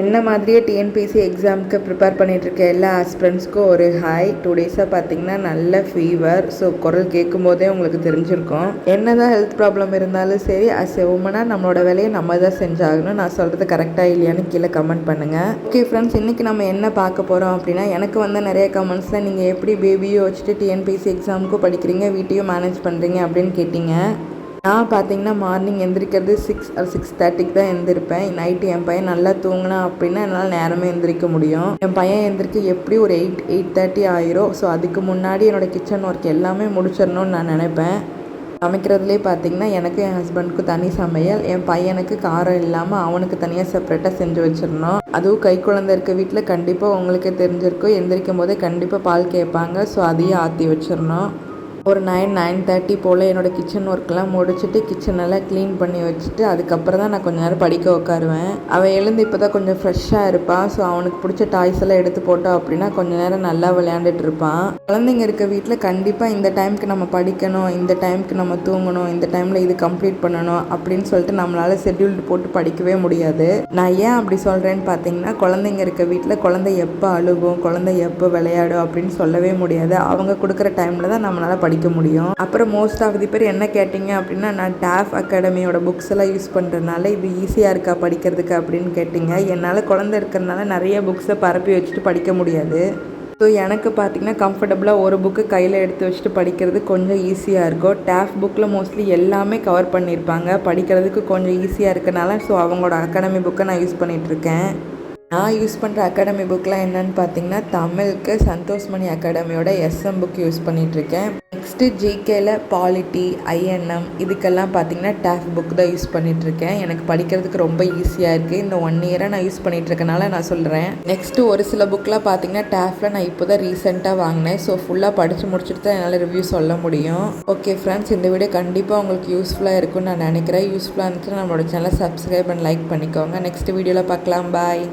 என்ன மாதிரியே டிஎன்பிஎஸ்சி எக்ஸாமுக்கு ப்ரிப்பேர் பண்ணிகிட்ருக்க எல்லா ஆஸ்பிரண்ட்ஸ்க்கும் ஒரு ஹாய். 2 டேஸாக பார்த்தீங்கன்னா நல்ல ஃபீவர். ஸோ குரல் கேட்கும் போதே உங்களுக்கு தெரிஞ்சிருக்கும். என்ன தான் ஹெல்த் ப்ராப்ளம் இருந்தாலும் சரி, அஸ் எ உமனாக நம்மளோட வேலையை நம்ம தான் செஞ்சாகணும். நான் சொல்கிறது கரெக்டாக இல்லையான்னு கீழே கமெண்ட் பண்ணுங்கள். ஓகே ஃப்ரெண்ட்ஸ், இன்றைக்கி நம்ம என்ன பார்க்க போகிறோம் அப்படின்னா, எனக்கு வந்து நிறைய கமெண்ட்ஸில் நீங்கள் எப்படி பேபியும் வச்சுட்டு டிஎன்பிஎஸ்சி எக்ஸாமுக்கும் படிக்கிறீங்க, வீட்டையும் மேனேஜ் பண்ணுறீங்க அப்படின்னு கேட்டிங்க. நான் பார்த்தீங்கன்னா மார்னிங் எந்திரிக்கிறது 6 or 6:30க்கு தான் எந்திரிப்பேன். நைட்டு என் பையன் நல்லா தூங்கினா அப்படின்னா என்னால் நேரமே எந்திரிக்க முடியும். என் பையன் எந்திரிக்க எப்படி ஒரு 8:30 ஆயிரும். ஸோ அதுக்கு முன்னாடி என்னோடய கிச்சன் ஒர்க் எல்லாமே முடிச்சிடணும்னு நான் நினைப்பேன். சமைக்கிறதுலே பார்த்தீங்கன்னா எனக்கு என் ஹஸ்பண்டுக்கு தனி சமையல், என் பையனுக்கு காரம் இல்லாமல் அவனுக்கு தனியாக செப்பரேட்டாக செஞ்சு வச்சிடணும். அதுவும் கை குழந்தை இருக்க வீட்டில் கண்டிப்பாக உங்களுக்கே தெரிஞ்சிருக்கும், எந்திரிக்கும் போதே கண்டிப்பாக பால் கேட்பாங்க. ஸோ அதையும் ஆற்றி வச்சிடணும். ஒரு 9-9:30 போல் என்னோடய கிச்சன் ஒர்க்கெலாம் முடிச்சுட்டு கிச்சனெல்லாம் க்ளீன் பண்ணி வச்சுட்டு அதுக்கப்புறம் தான் நான் கொஞ்சம் நேரம் படிக்க உட்காருவேன். அவன் எழுந்து இப்போ தான் கொஞ்சம் ஃப்ரெஷ்ஷாக இருப்பான். ஸோ அவனுக்கு பிடிச்ச டாய்ஸ் எல்லாம் எடுத்து போட்டோம் அப்படின்னா கொஞ்சம் நேரம் நல்லா விளையாண்டுட்டு இருப்பான். குழந்தைங்க இருக்க வீட்டில் கண்டிப்பாக இந்த டைமுக்கு நம்ம படிக்கணும், இந்த டைமுக்கு நம்ம தூங்கணும், இந்த டைமில் இது கம்ப்ளீட் பண்ணணும் அப்படின்னு சொல்லிட்டு நம்மளால் ஷெட்யூல்டு போட்டு படிக்கவே முடியாது. நான் ஏன் அப்படி சொல்கிறேன்னு பார்த்தீங்கன்னா, குழந்தைங்க இருக்க வீட்டில் குழந்தை எப்போ அழுகும், குழந்தை எப்போ விளையாடும் அப்படின்னு சொல்லவே முடியாது. அவங்க கொடுக்குற டைமில் தான் நம்மளால் படிக்க முடியும். அப்புறம் மோஸ்ட் ஆஃப் தி பேர் என்ன கேட்டிங்க அப்படின்னா, நான் டாஃப் அகாடமியோட புக்ஸ் எல்லாம் யூஸ் பண்ணுறதுனால இது ஈஸியாக இருக்கா படிக்கிறதுக்கு அப்படின்னு கேட்டிங்க. என்னால் குழந்தை இருக்கிறதுனால நிறைய புக்ஸை பரப்பி வச்சுட்டு படிக்க முடியாது. ஸோ எனக்கு பார்த்திங்கன்னா கம்ஃபர்டபுளாக ஒரு புக்கு கையில் எடுத்து வச்சுட்டு படிக்கிறது கொஞ்சம் ஈஸியாக இருக்கும். டாஃப் புக்கில் மோஸ்ட்லி எல்லாமே கவர் பண்ணியிருப்பாங்க, படிக்கிறதுக்கு கொஞ்சம் ஈஸியாக இருக்கனால ஸோ அவங்களோட அகாடமி புக்கை நான் யூஸ் பண்ணிகிட்ருக்கேன். நான் யூஸ் பண்ணுற அகாடமி புக்கெலாம் என்னென்னு பார்த்தீங்கன்னா, தமிழுக்கு சந்தோஷ்மணி அகாடமியோட எஸ்எம் புக் யூஸ் பண்ணிகிட்ருக்கேன். நெக்ஸ்ட்டு ஜிகேல பாலிட்டி, ஐஎன்எம் இதுக்கெல்லாம் பார்த்தீங்கன்னா டாஃப் புக் தான் யூஸ் பண்ணிகிட்ருக்கேன். எனக்கு படிக்கிறதுக்கு ரொம்ப ஈஸியாக இருக்குது. இந்த 1 இயராக நான் யூஸ் பண்ணிகிட்ருக்கனால நான் சொல்கிறேன். நெக்ஸ்ட்டு ஒரு சில புக்கெலாம் பார்த்தீங்கன்னா டாஃபில் நான் இப்போ தான் ரீசெண்டாக வாங்கினேன். ஸோ ஃபுல்லாக படித்து முடிச்சுட்டு தான் என்னால் ரிவ்யூ சொல்ல முடியும். ஓகே ஃப்ரெண்ட்ஸ், இந்த வீடியோ கண்டிப்பாக உங்களுக்கு யூஸ்ஃபுல்லாக இருக்கும்னு நான் நினைக்கிறேன். யூஸ்ஃபுல்லாக இருந்துச்சுன்னா நம்மளோட சேனலை சப்ஸ்கிரைப் அண்ட் லைக் பண்ணிக்கோங்க. நெக்ஸ்ட் வீடியோவில் பார்க்கலாம். பாய்.